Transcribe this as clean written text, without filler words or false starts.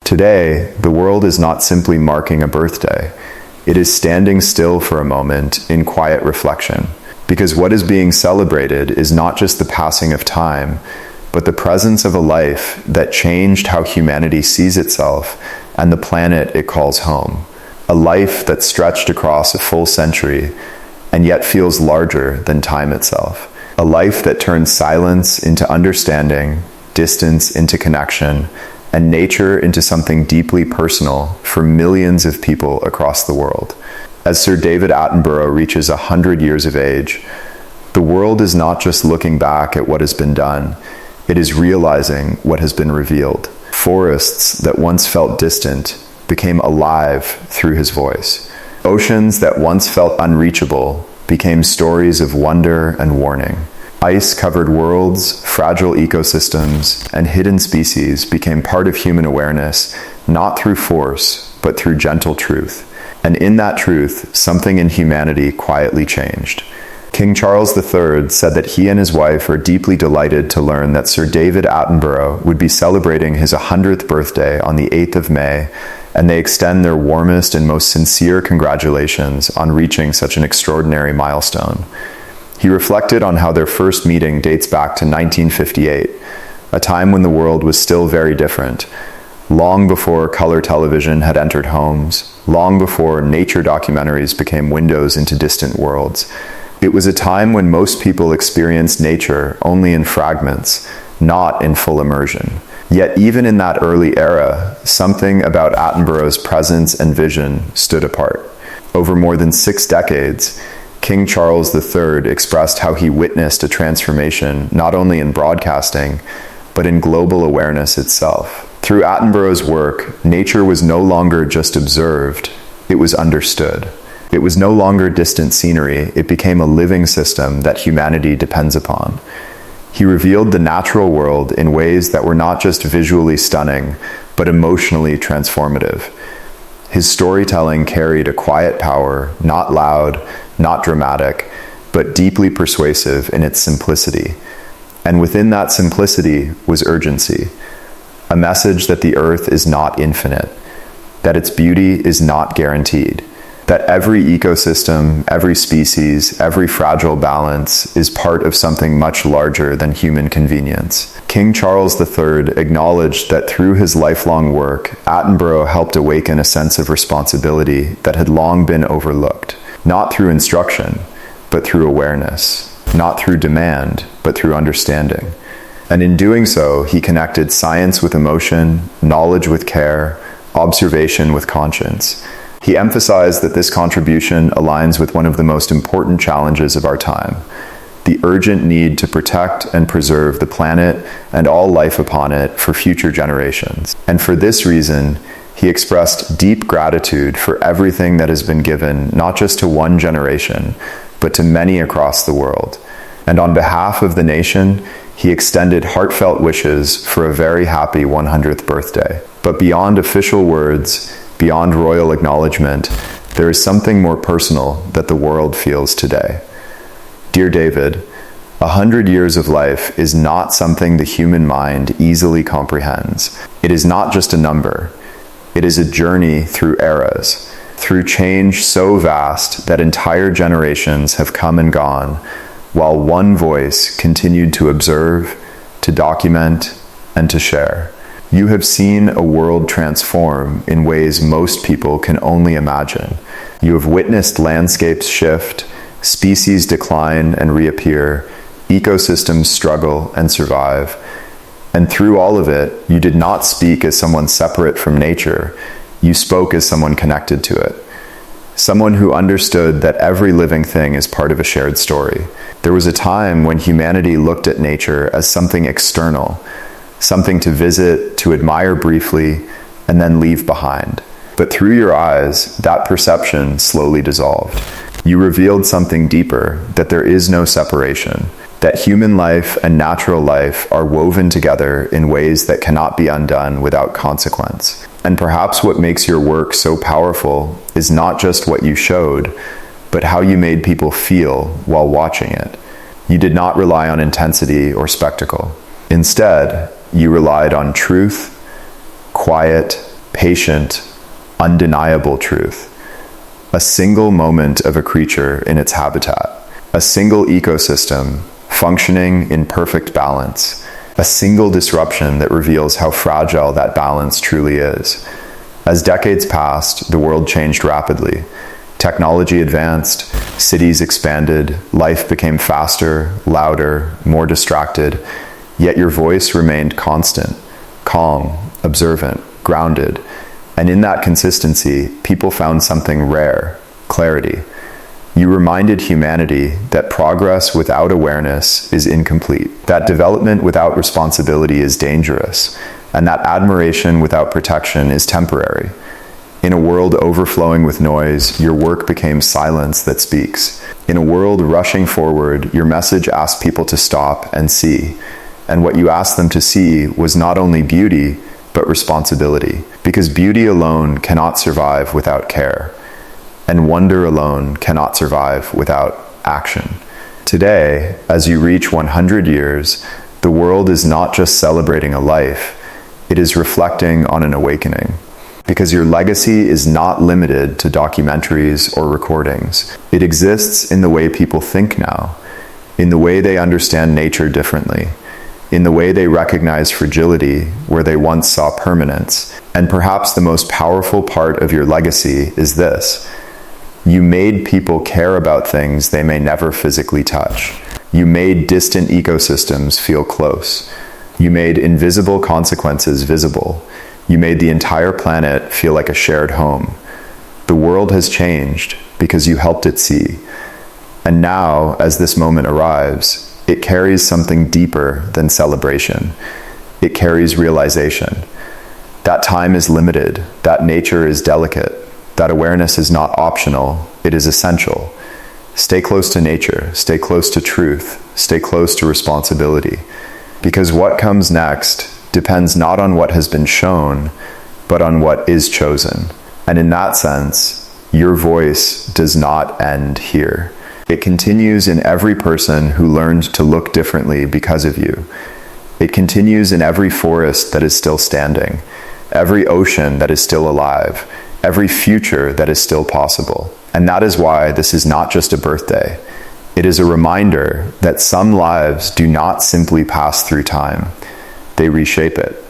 Today, the world is not simply marking a birthday. It is standing still for a moment in quiet reflection. Because what is being celebrated is not just the passing of time, but the presence of a life that changed how humanity sees itself and the planet it calls home. A life that stretched across a full century and yet feels larger than time itself. A life that turns silence into understanding, distance into connection, and nature into something deeply personal for millions of people across the world. As Sir David Attenborough reaches 100 years of age, the world is not just looking back at what has been done, it is realizing what has been revealed. Forests that once felt distant became alive through his voice. Oceans that once felt unreachable became stories of wonder and warning. Ice-covered worlds, fragile ecosystems, and hidden species became part of human awareness, not through force, but through gentle truth. And in that truth, something in humanity quietly changed. King Charles III said that he and his wife are deeply delighted to learn that Sir David Attenborough would be celebrating his 100th birthday on the 8th of May, and they extend their warmest and most sincere congratulations on reaching such an extraordinary milestone. He reflected on how their first meeting dates back to 1958, a time when the world was still very different, long before color television had entered homes, long before nature documentaries became windows into distant worlds. It was a time when most people experienced nature only in fragments, not in full immersion. Yet even in that early era, something about Attenborough's presence and vision stood apart. Over more than 6 decades, King Charles III expressed how he witnessed a transformation not only in broadcasting, but in global awareness itself. Through Attenborough's work, nature was no longer just observed, it was understood. It was no longer distant scenery, it became a living system that humanity depends upon. He revealed the natural world in ways that were not just visually stunning, but emotionally transformative. His storytelling carried a quiet power, not loud, not dramatic, but deeply persuasive in its simplicity. And within that simplicity was urgency, a message that the earth is not infinite, that its beauty is not guaranteed, that every ecosystem, every species, every fragile balance is part of something much larger than human convenience. King Charles III acknowledged that through his lifelong work, Attenborough helped awaken a sense of responsibility that had long been overlooked, not through instruction, but through awareness, not through demand, but through understanding. And in doing so, he connected science with emotion, knowledge with care, observation with conscience. He emphasized that this contribution aligns with one of the most important challenges of our time, the urgent need to protect and preserve the planet and all life upon it for future generations. And for this reason, he expressed deep gratitude for everything that has been given, not just to one generation, but to many across the world. And on behalf of the nation, he extended heartfelt wishes for a very happy 100th birthday. But beyond official words, beyond royal acknowledgement, there is something more personal that the world feels today. Dear David, 100 years of life is not something the human mind easily comprehends. It is not just a number. It is a journey through eras, through change so vast that entire generations have come and gone, while one voice continued to observe, to document, and to share. You have seen a world transform in ways most people can only imagine. You have witnessed landscapes shift, species decline and reappear, ecosystems struggle and survive. And through all of it, you did not speak as someone separate from nature. You spoke as someone connected to it. Someone who understood that every living thing is part of a shared story. There was a time when humanity looked at nature as something external, something to visit, to admire briefly, and then leave behind. But through your eyes, that perception slowly dissolved. You revealed something deeper, that there is no separation, that human life and natural life are woven together in ways that cannot be undone without consequence. And perhaps what makes your work so powerful is not just what you showed, but how you made people feel while watching it. You did not rely on intensity or spectacle. Instead, you relied on truth, quiet, patient, undeniable truth. A single moment of a creature in its habitat. A single ecosystem functioning in perfect balance. A single disruption that reveals how fragile that balance truly is. As decades passed, the world changed rapidly. Technology advanced, cities expanded, life became faster, louder, more distracted, yet your voice remained constant, calm, observant, grounded, and in that consistency, people found something rare: clarity. You reminded humanity that progress without awareness is incomplete, that development without responsibility is dangerous, and that admiration without protection is temporary. In a world overflowing with noise, your work became silence that speaks. In a world rushing forward, your message asked people to stop and see. And what you asked them to see was not only beauty, but responsibility. Because beauty alone cannot survive without care. And wonder alone cannot survive without action. Today, as you reach 100 years, the world is not just celebrating a life, it is reflecting on an awakening. Because your legacy is not limited to documentaries or recordings. It exists in the way people think now, in the way they understand nature differently, in the way they recognize fragility where they once saw permanence. And perhaps the most powerful part of your legacy is this: you made people care about things they may never physically touch. You made distant ecosystems feel close. You made invisible consequences visible. You made the entire planet feel like a shared home. The world has changed because you helped it see. And now, as this moment arrives, it carries something deeper than celebration. It carries realization. That time is limited, that nature is delicate, that awareness is not optional, it is essential. Stay close to nature, stay close to truth, stay close to responsibility. Because what comes next depends not on what has been shown, but on what is chosen. And in that sense, your voice does not end here. It continues in every person who learned to look differently because of you. It continues in every forest that is still standing, every ocean that is still alive, every future that is still possible. And that is why this is not just a birthday. It is a reminder that some lives do not simply pass through time. They reshape it.